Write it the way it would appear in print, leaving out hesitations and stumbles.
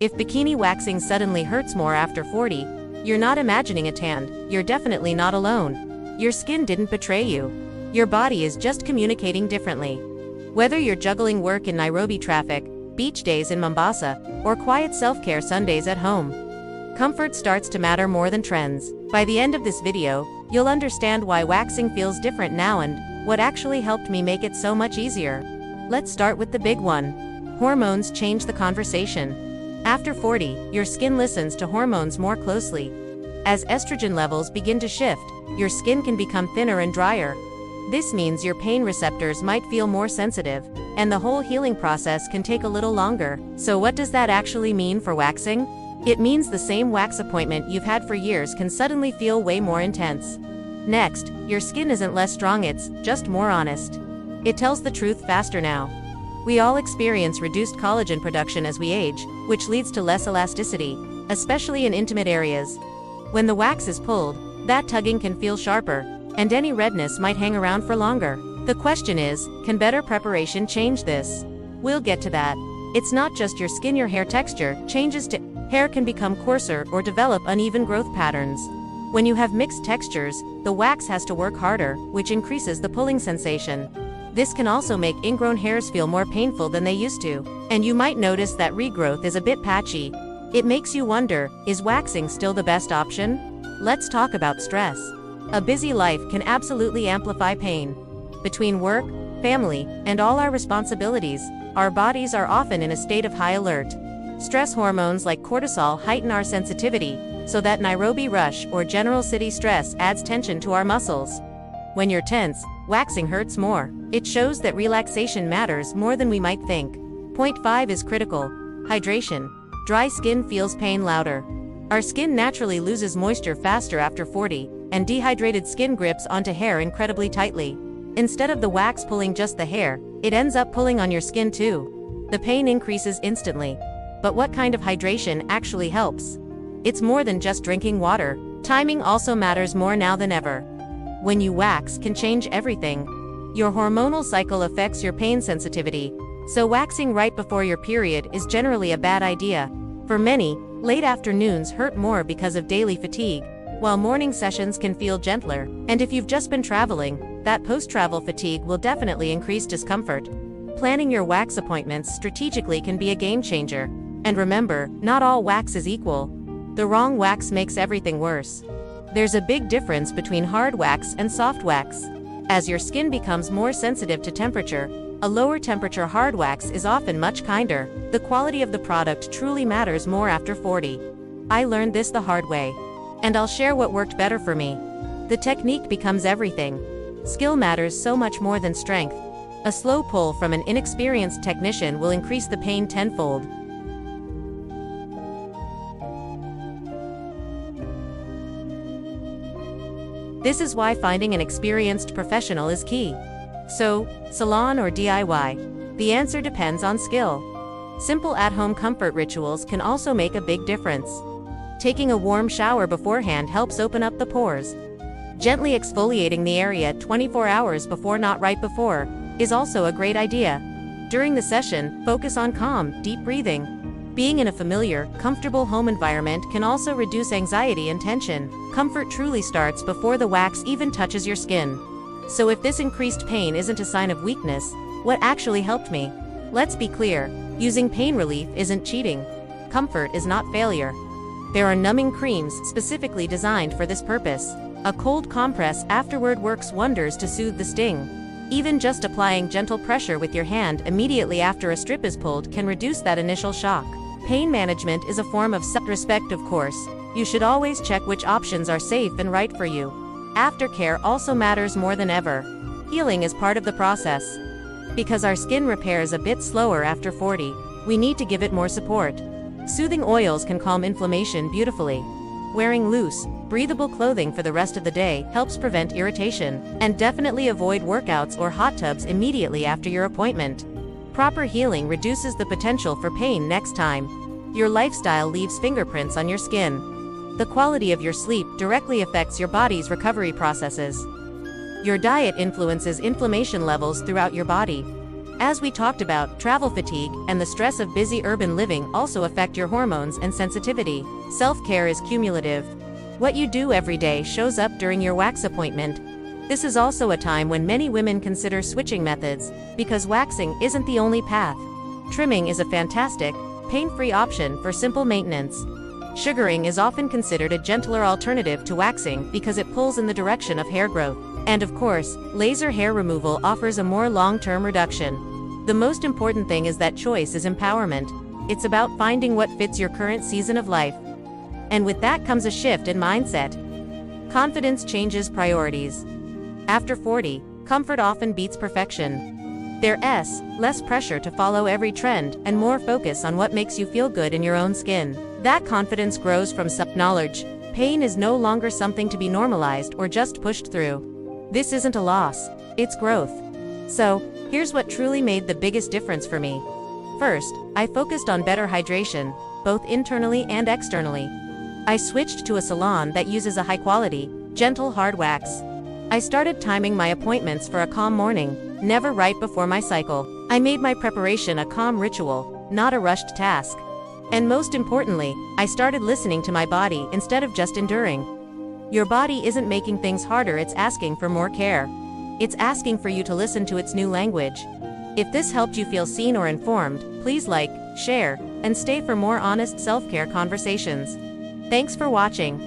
If bikini waxing suddenly hurts more after 40, you're not imagining a tan, you're definitely not alone. Your skin didn't betray you. Your body is just communicating differently. Whether you're juggling work in Nairobi traffic, beach days in Mombasa, or quiet self-care Sundays at home, comfort starts to matter more than trends. By the end of this video, you'll understand why waxing feels different now and what actually helped me make it so much easier. Let's start with the big one. Hormones change the conversation. After 40, your skin listens to hormones more closely. As estrogen levels begin to shift, your skin can become thinner and drier. This means your pain receptors might feel more sensitive, and the whole healing process can take a little longer. So what does that actually mean for waxing? It means the same wax appointment you've had for years can suddenly feel way more intense. Next, your skin isn't less strong, it's just more honest. It tells the truth faster now. We all experience reduced collagen production as we age, which leads to less elasticity, especially in intimate areas. When the wax is pulled, that tugging can feel sharper, and any redness might hang around for longer. The question is, can better preparation change this? We'll get to that. It's not just your skin, your hair texture changes too. Hair can become coarser or develop uneven growth patterns. When you have mixed textures, the wax has to work harder, which increases the pulling sensation. This can also make ingrown hairs feel more painful than they used to, and you might notice that regrowth is a bit patchy. It makes you wonder, is waxing still the best option? Let's talk about stress. A busy life can absolutely amplify pain. Between work, family, and all our responsibilities, our bodies are often in a state of high alert. Stress hormones like cortisol heighten our sensitivity, so that Nairobi rush or general city stress adds tension to our muscles. When you're tense, waxing hurts more. It shows that relaxation matters more than we might think. Point 5 is critical. Hydration. Dry skin feels pain louder. Our skin naturally loses moisture faster after 40, and dehydrated skin grips onto hair incredibly tightly. Instead of the wax pulling just the hair, it ends up pulling on your skin too. The pain increases instantly. But what kind of hydration actually helps? It's more than just drinking water. Timing also matters more now than ever. When you wax can change everything. Your hormonal cycle affects your pain sensitivity, so waxing right before your period is generally a bad idea. For many, late afternoons hurt more because of daily fatigue, while morning sessions can feel gentler. And if you've just been traveling, that post-travel fatigue will definitely increase discomfort. Planning your wax appointments strategically can be a game changer. And remember, not all wax is equal. The wrong wax makes everything worse. There's a big difference between hard wax and soft wax. As your skin becomes more sensitive to temperature, a lower temperature hard wax is often much kinder. The quality of the product truly matters more after 40. I learned this the hard way. And I'll share what worked better for me. The technique becomes everything. Skill matters so much more than strength. A slow pull from an inexperienced technician will increase the pain tenfold. This is why finding an experienced professional is key. So, salon or DIY? The answer depends on skill. Simple at-home comfort rituals can also make a big difference. Taking a warm shower beforehand helps open up the pores. Gently exfoliating the area 24 hours before, not right before, is also a great idea. During the session, focus on calm, deep breathing. Being in a familiar, comfortable home environment can also reduce anxiety and tension. Comfort truly starts before the wax even touches your skin. So if this increased pain isn't a sign of weakness, what actually helped me? Let's be clear, using pain relief isn't cheating. Comfort is not failure. There are numbing creams specifically designed for this purpose. A cold compress afterward works wonders to soothe the sting. Even just applying gentle pressure with your hand immediately after a strip is pulled can reduce that initial shock. Pain management is a form of self-respect, of course. You should always check which options are safe and right for you. Aftercare also matters more than ever. Healing is part of the process. Because our skin repairs a bit slower after 40, we need to give it more support. Soothing oils can calm inflammation beautifully. Wearing loose, breathable clothing for the rest of the day helps prevent irritation, and definitely avoid workouts or hot tubs immediately after your appointment. Proper healing reduces the potential for pain next time. Your lifestyle leaves fingerprints on your skin. The quality of your sleep directly affects your body's recovery processes. Your diet influences inflammation levels throughout your body. As we talked about, travel fatigue and the stress of busy urban living also affect your hormones and sensitivity. Self-care is cumulative. What you do every day shows up during your wax appointment. This is also a time when many women consider switching methods, because waxing isn't the only path. Trimming is a fantastic, pain-free option for simple maintenance. Sugaring is often considered a gentler alternative to waxing because it pulls in the direction of hair growth. And of course, laser hair removal offers a more long-term reduction. The most important thing is that choice is empowerment. It's about finding what fits your current season of life. And with that comes a shift in mindset. Confidence changes priorities. After 40, comfort often beats perfection. There's less pressure to follow every trend and more focus on what makes you feel good in your own skin. That confidence grows from self-knowledge. Pain is no longer something to be normalized or just pushed through. This isn't a loss, it's growth. So, here's what truly made the biggest difference for me. First, I focused on better hydration, both internally and externally. I switched to a salon that uses a high-quality, gentle hard wax. I started timing my appointments for a calm morning, never right before my cycle. I made my preparation a calm ritual, not a rushed task. And most importantly, I started listening to my body instead of just enduring. Your body isn't making things harder, it's asking for more care. It's asking for you to listen to its new language. If this helped you feel seen or informed, please like, share, and stay for more honest self-care conversations. Thanks for watching.